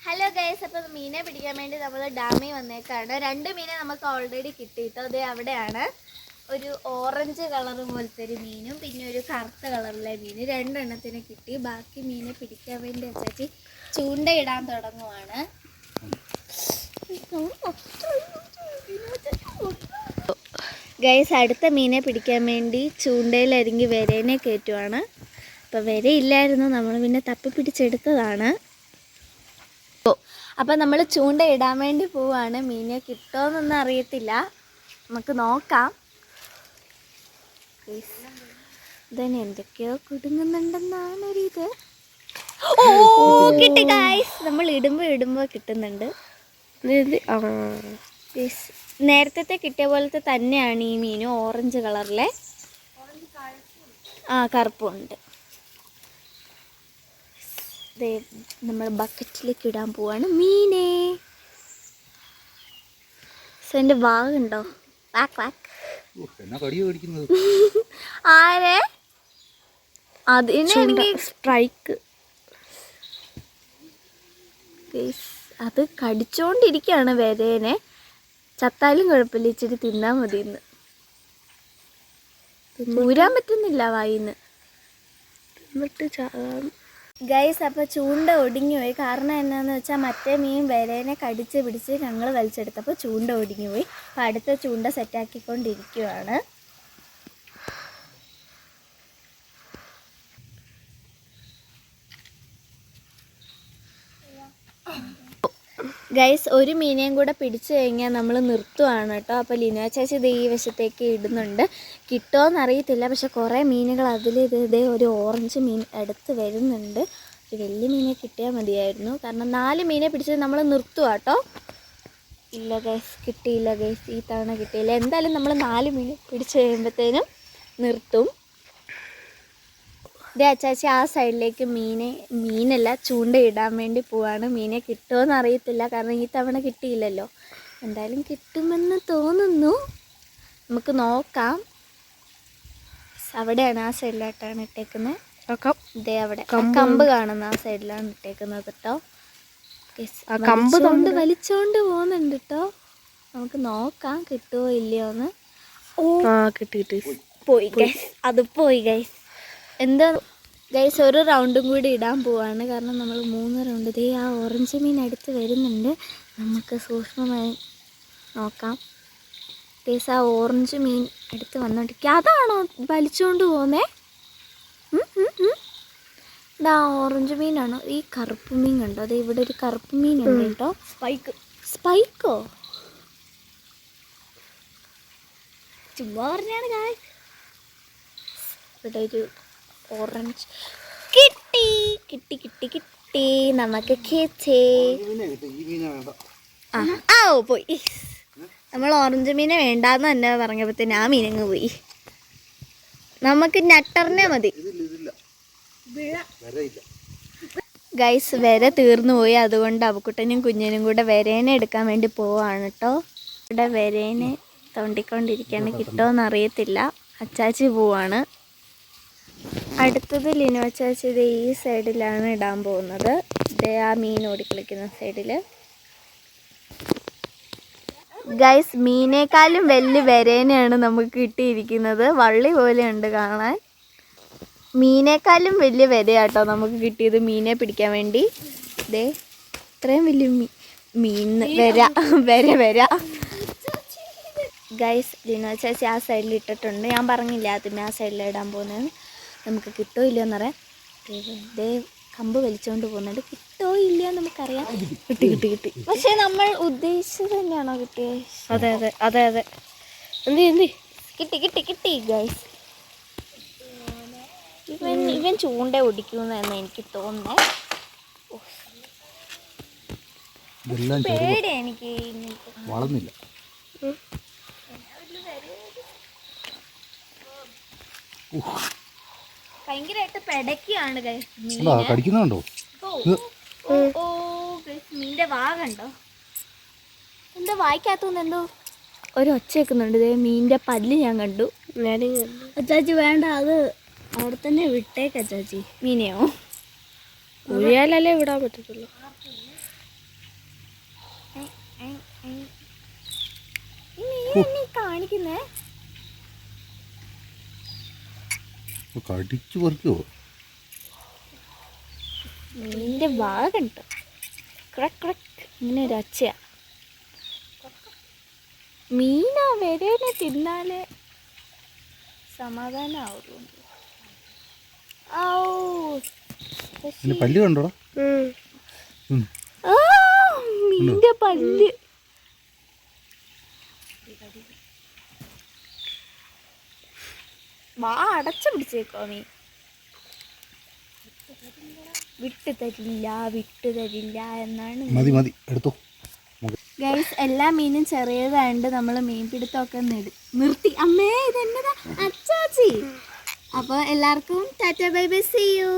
Hello guys, അപ്പോൾ മീനെ പിടിക്കാൻ വേണ്ടി നമ്മൾ ഡാമിൽ വന്നേക്കാണ്. 2 മീനെ നമുക്ക് ഓൾറെഡി കിട്ടിയിട്ടോ. അത് അവിടെയാണ്. ഒരു ഓറഞ്ച് കളർ പോലത്തെ ഒരു മീനും പിന്നെ ഒരു കറുത്ത കളറിലെ മീൻ, 2 എണ്ണത്തിന് കിട്ടി. ബാക്കി മീനെ പിടിക്കാൻ വേണ്ടി അച്ചാച്ചി ചൂണ്ടയിടാൻ തുടങ്ങുവാണ്. ഗൈസ്, അടുത്ത മീനെ പിടിക്കാൻ വേണ്ടി ചൂണ്ടയിലരിങ്ങി വരേനെ കയറ്റുവാണ്. അപ്പോൾ വരയില്ലായിരുന്നു, നമ്മൾ പിന്നെ തപ്പി പിടിച്ചെടുത്തതാണ്. അപ്പം നമ്മൾ ചൂണ്ട ഇടാൻ വേണ്ടി പോവാണ്. മീനെ കിട്ടുമോയെന്നൊന്നും അറിയത്തില്ല, നമുക്ക് നോക്കാം. ഇതന്നെ എന്തൊക്കെയോ കുടുങ്ങുന്നുണ്ടെന്നാണ് ഒരിത്. ഓ, കിട്ടി ഗൈസ്. നമ്മൾ ഇടുമ്പോൾ കിട്ടുന്നുണ്ട്. നേരത്തെ കിട്ടിയ പോലത്തെ തന്നെയാണ് ഈ മീനും, ഓറഞ്ച് കളറിലെ. കറുപ്പുണ്ട്. നമ്മൾ ബക്കറ്റിലേക്ക് ഇടാൻ പോവാണ് മീനെ. എൻ്റെ വാഗുണ്ടോ? ആരെ അതിനെനിക്ക് സ്ട്രൈക്ക്. അത് കടിച്ചോണ്ടിരിക്കുകയാണ് വരേനെ. ചത്താലും കുഴപ്പമില്ല, ഇച്ചിരി തിന്നാൻ മതിയെന്ന്. ഊരാൻ പറ്റുന്നില്ല വായിന്ന്. ഗൈസ്, അപ്പോൾ ചൂണ്ട ഒടിഞ്ഞു പോയി. കാരണം എന്താണെന്ന് വെച്ചാൽ മറ്റേ മീൻ വരേനെ കടിച്ച് പിടിച്ച് ഞങ്ങൾ വലിച്ചെടുത്തപ്പോൾ ചൂണ്ട ഒടിഞ്ഞു പോയി. അപ്പോൾ അടുത്ത ചൂണ്ട സെറ്റാക്കിക്കൊണ്ടിരിക്കുകയാണ്. ഗൈസ്, ഒരു മീനെയും കൂടെ പിടിച്ചു കഴിഞ്ഞാൽ നമ്മൾ നിർത്തുവാണ് കേട്ടോ. അപ്പോൾ ലിനോ ചേച്ചി ഇത് ഈ വശത്തേക്ക് ഇടുന്നുണ്ട്. കിട്ടുമോയെന്നറിയത്തില്ല, പക്ഷെ കുറേ മീനുകൾ അതിൽ ഇതേ ഒരു ഓറഞ്ച് മീൻ എടുത്ത് വരുന്നുണ്ട്. ഒരു വലിയ മീനെ കിട്ടിയാൽ മതിയായിരുന്നു, കാരണം 4 മീനെ പിടിച്ചത് നമ്മൾ നിർത്തുക കേട്ടോ. ഇല്ല ഗൈസ്, കിട്ടിയില്ല ഗൈസ്, ഈ തവണ കിട്ടിയില്ല. എന്തായാലും നമ്മൾ 4 മീൻ പിടിച്ച് കഴിയുമ്പോഴത്തേനും നിർത്തും. ഇതേ അച്ചാച്ചി ആ സൈഡിലേക്ക് മീനല്ല ചൂണ്ടയിടാൻ വേണ്ടി പോവാണ്. മീനെ കിട്ടുമോയെന്ന് അറിയത്തില്ല, കാരണം ഈ തവണ കിട്ടിയില്ലല്ലോ. എന്തായാലും കിട്ടുമെന്ന് തോന്നുന്നു, നമുക്ക് നോക്കാം. അവിടെയാണ്, ആ സൈഡിലായിട്ടാണ് ഇട്ടേക്കുന്നത്. ഇതേ അവിടെ കമ്പ് കാണുന്ന ആ സൈഡിലാണ് ഇട്ടേക്കുന്നത് കേട്ടോ. കമ്പ് കൊണ്ട് വലിച്ചോണ്ട് പോകുന്നുണ്ട് കേട്ടോ. നമുക്ക് നോക്കാം കിട്ടുമോ ഇല്ലയോന്ന്. കിട്ടി, പോയി ഗൈസ്, അത് പോയി ഗൈസ്. എന്താ ഗൈസ്, ഒരു റൗണ്ടും കൂടി ഇടാൻ പോവാണ്, കാരണം നമ്മൾ 3 റൗണ്ട്. ഇതേ ആ ഓറഞ്ച് മീൻ അടുത്ത് വരുന്നുണ്ട്, നമുക്ക് സൂക്ഷ്മമായി നോക്കാം. ഗൈസ്, ആ ഓറഞ്ച് മീൻ എടുത്ത് വന്നോണ്ടിരിക്കുക. അതാണോ വലിച്ചുകൊണ്ട് പോകുന്നേ? ഇതാ ഓറഞ്ച് മീനാണോ? ഈ കറുപ്പ് മീൻ കണ്ടോ? അതെ, ഇവിടെ ഒരു കറുപ്പ് മീൻ ഉണ്ട് കേട്ടോ. സ്പൈക്കോ? ചുമ്മാ പറഞ്ഞാണ് ഗൈസ്. ഇവിടെ ഒരു ഓറഞ്ച് കിട്ടി. നമുക്ക് പോയി. നമ്മൾ ഓറഞ്ച് മീനെ വേണ്ടാന്ന് തന്നെ പറഞ്ഞപ്പോഴത്തേന് ആ മീനങ്ങ് പോയി. നമുക്ക് നട്ടറിനെ മതി. ഗൈസ്, വര തീർന്നു പോയി, അതുകൊണ്ട് അബുക്കുട്ടനും കുഞ്ഞിനും കൂടെ വരേനെ എടുക്കാൻ വേണ്ടി പോവാണ് കേട്ടോ. ഇവിടെ വരേനെ തോണ്ടിക്കൊണ്ടിരിക്കുകയാണ്, കിട്ടുമോയെന്ന് അറിയത്തില്ല. അച്ചാച്ചി പോവാണ്. അടുത്തത് ലിനോ അച്ചാച്ചി ഇത് ഈ സൈഡിലാണ് ഇടാൻ പോകുന്നത്. ഇതേ ആ മീൻ ഓടിക്കളിക്കുന്ന സൈഡിൽ. ഗൈസ്, മീനേക്കാളും വലിയ വരേനെയാണ് നമുക്ക് കിട്ടിയിരിക്കുന്നത്. വള്ളി പോലെയുണ്ട് കാണാൻ. മീനേക്കാളും വലിയ വരയാട്ടോ നമുക്ക് കിട്ടിയത് മീനെ പിടിക്കാൻ വേണ്ടി. ഇതേ ഇത്രയും വലിയ മീൻ വര. ഗൈസ്, ലിനോ ചേച്ചി ആ സൈഡിൽ ഇട്ടിട്ടുണ്ട്. ഞാൻ പറഞ്ഞില്ല ആദ്യമേ ആ സൈഡിൽ ഇടാൻ പോകുന്നത്. നമുക്ക് കിട്ടോ ഇല്ലയോ എന്നറിയാം. ഇതേ കമ്പ് വലിച്ചുകൊണ്ട് പോകുന്നുണ്ട്. കിട്ടോ ഇല്ലയോ നമുക്കറിയാം. കിട്ടി. പക്ഷെ നമ്മൾ ഉദ്ദേശിച്ചത് തന്നെയാണോ കിട്ടിയത്? അതെ. കിട്ടി ഗൈസ്. ഇവൻ ചൂണ്ട ഒടിക്കുമെന്നാണ് എനിക്ക് തോന്നുന്നത്. പേടിയാ എനിക്ക്. ഭയങ്കരമായിട്ട് പെടക്കിയാണ് കടിക്കുന്നുണ്ടോ? മീൻ്റെ വാഗണ്ടോ? എന്താ വായിക്കാത്തോന്ന് എന്തോ ഒരു ഒച്ച വെക്കുന്നുണ്ട്. ഇതേ മീൻ്റെ പല്ല് ഞാൻ കണ്ടു. അച്ചാച്ചി വേണ്ട, അത് അവിടെ തന്നെ വിട്ടേക്ക് അച്ചാച്ചി. മീനെയോ? ഒഴിയാലല്ലേ വിടാൻ പറ്റത്തുള്ളൂ. കാണിക്കുന്നേ. കടിച്ചു പറിക്കുവോ? മീനിന്റെ ഭാഗമുണ്ട്. ഇങ്ങനെ ഒരു ഒച്ചയാ. മീനാ വരേനെ തിന്നാലേ സമാധാനാവുള്ളൂ. പല്ല് കണ്ടോടാ? മീന്റെ പല്ല്. വാ അടച്ചു പിടിച്ചേക്കോ നീ. വിട്ടു തരില്ല എന്നാണ്. മതി എടുത്തോ. ഗൈസ്, എല്ലാ മീനും ചെറിയതായതുകൊണ്ട് നമ്മൾ മീൻ പിടുത്തമൊക്കെ നിർത്തി. അമ്മേ ഇതെന്നതാ അച്ചാച്ചി. അപ്പോൾ എല്ലാവർക്കും tata bye bye, see U.